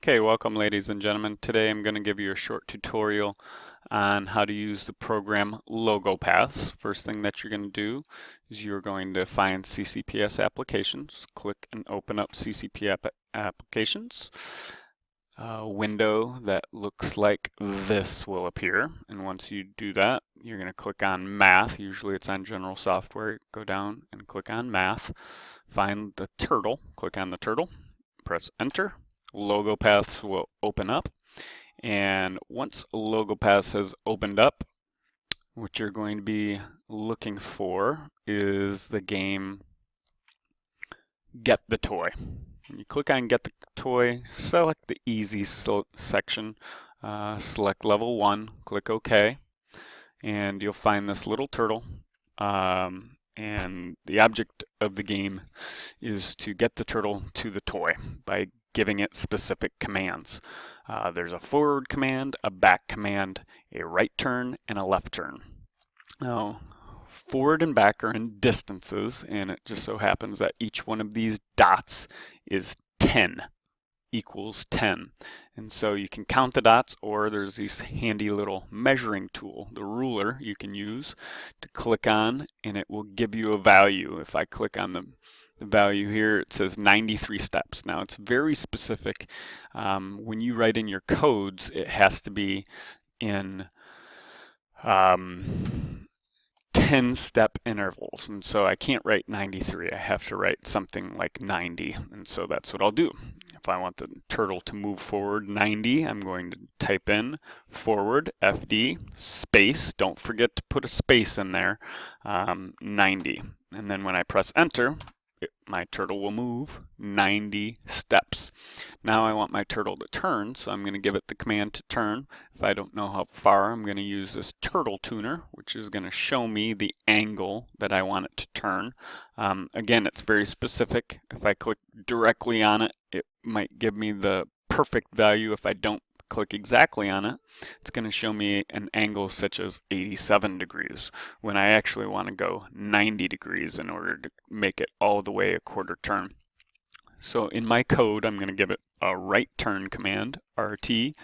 Okay, welcome ladies and gentlemen. Today I'm going to give you a short tutorial on how to use the program LogoPaths. First thing that you're going to do is you're going to find CCPS applications, click and open up applications. A window that looks like this will appear, and once you do that you're going to click on Math. Usually it's on General Software. Go down and click on Math, find the turtle, click on the turtle, press enter. LogoPaths will open up, and once LogoPaths has opened up, what you're going to be looking for is the game Get the Toy. When you click on Get the Toy, select the easy section, select level 1, click OK, and you'll find this little turtle. And the object of the game is to get the turtle to the toy by giving it specific commands. There's a forward command, a back command, a right turn, and a left turn. Now, forward and back are in distances, and it just so happens that each one of these dots is 10, equals 10. And so you can count the dots, or there's this handy little measuring tool, the ruler, you can use to click on, and it will give you a value. If I click on the value here, it says 93 steps. Now it's very specific. When you write in your codes, it has to be in 10-step intervals, and so I can't write 93. I have to write something like 90, and so that's what I'll do. If I want the turtle to move forward 90, I'm going to type in forward, FD, space, don't forget to put a space in there, 90. And then when I press enter, my turtle will move 90 steps. Now I want my turtle to turn, so I'm going to give it the command to turn. If I don't know how far, I'm going to use this turtle tuner, which is going to show me the angle that I want it to turn. Again, it's very specific. If I click directly on it, it might give me the perfect value. If I don't click exactly on it, it's going to show me an angle such as 87 degrees when I actually want to go 90 degrees in order to make it all the way a quarter turn. So in my code, I'm going to give it a right turn command, RT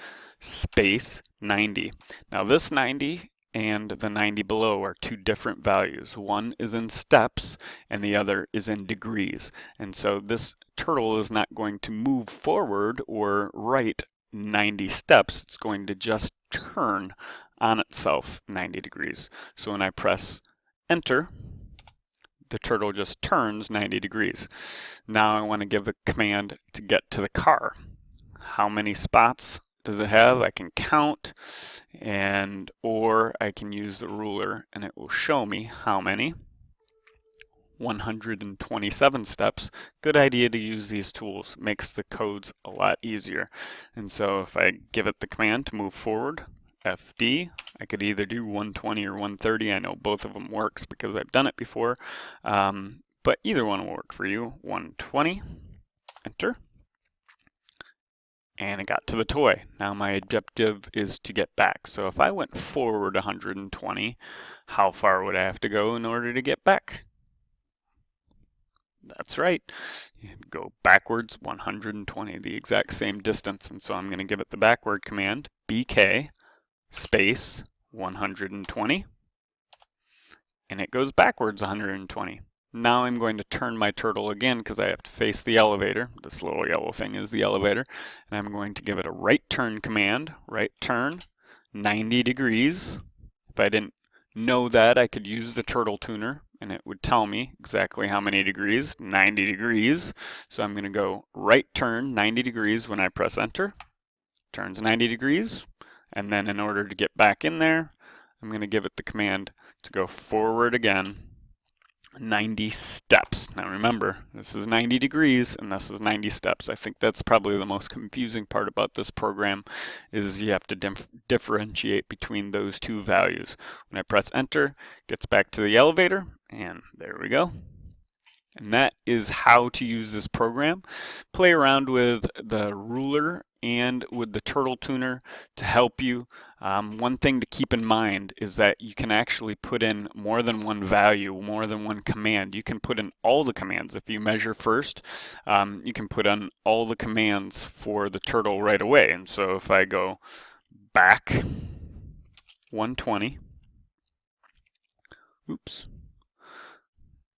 space 90. Now this 90 and the 90 below are two different values. One is in steps and the other is in degrees. And so this turtle is not going to move forward or right 90 steps. It's going to just turn on itself 90 degrees. So when I press enter, the turtle just turns 90 degrees. Now I want to give a command to get to the car. How many spots does it have? I can count, or I can use the ruler and it will show me how many. 127 steps. Good idea to use these tools. Makes the codes a lot easier. And so if I give it the command to move forward, FD, I could either do 120 or 130. I know both of them works because I've done it before, but either one will work for you. 120, enter, and it got to the toy. Now my objective is to get back. So if I went forward 120, how far would I have to go in order to get back? That's right. You go backwards 120, the exact same distance. And so I'm going to give it the backward command, BK space 120, and it goes backwards 120. Now I'm going to turn my turtle again because I have to face the elevator. This little yellow thing is the elevator. And I'm going to give it a right turn command, right turn 90 degrees. If I didn't know that, I could use the turtle tuner and it would tell me exactly how many degrees, 90 degrees. So I'm going to go right turn 90 degrees when I press enter. Turns 90 degrees. And then in order to get back in there, I'm going to give it the command to go forward again 90 steps. Now remember, this is 90 degrees and this is 90 steps. I think that's probably the most confusing part about this program is you have to differentiate between those two values. When I press enter, it gets back to the elevator, and there we go. And that is how to use this program. Play around with the ruler and with the turtle tuner to help you. One thing to keep in mind is that you can actually put in more than one value, more than one command. You can put in all the commands. If you measure first, you can put in all the commands for the turtle right away. And so if I go back 120, oops,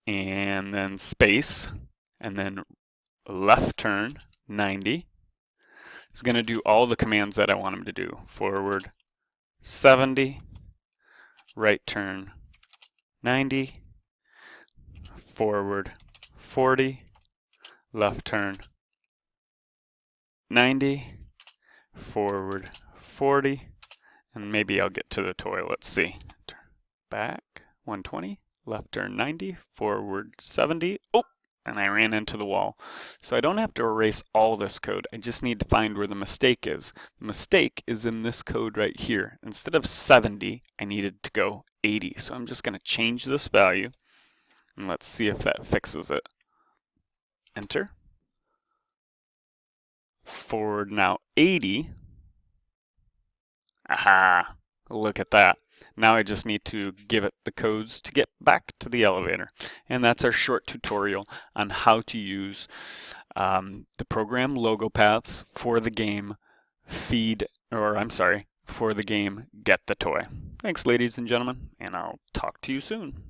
and then space, and then left turn 90. It's going to do all the commands that I want him to do. Forward 70, right turn 90, forward 40, left turn 90, forward 40, and maybe I'll get to the toy. Let's see. Back 120, left turn 90, forward 70. Oh, and I ran into the wall. So I don't have to erase all this code. I just need to find where the mistake is. The mistake is in this code right here. Instead of 70, I needed to go 80. So I'm just going to change this value, and let's see if that fixes it. Enter. Forward now 80. Aha! Look at that. Now I just need to give it the codes to get back to the elevator. And that's our short tutorial on how to use the program LogoPaths for the game for the game Get the Toy. Thanks, ladies and gentlemen, and I'll talk to you soon.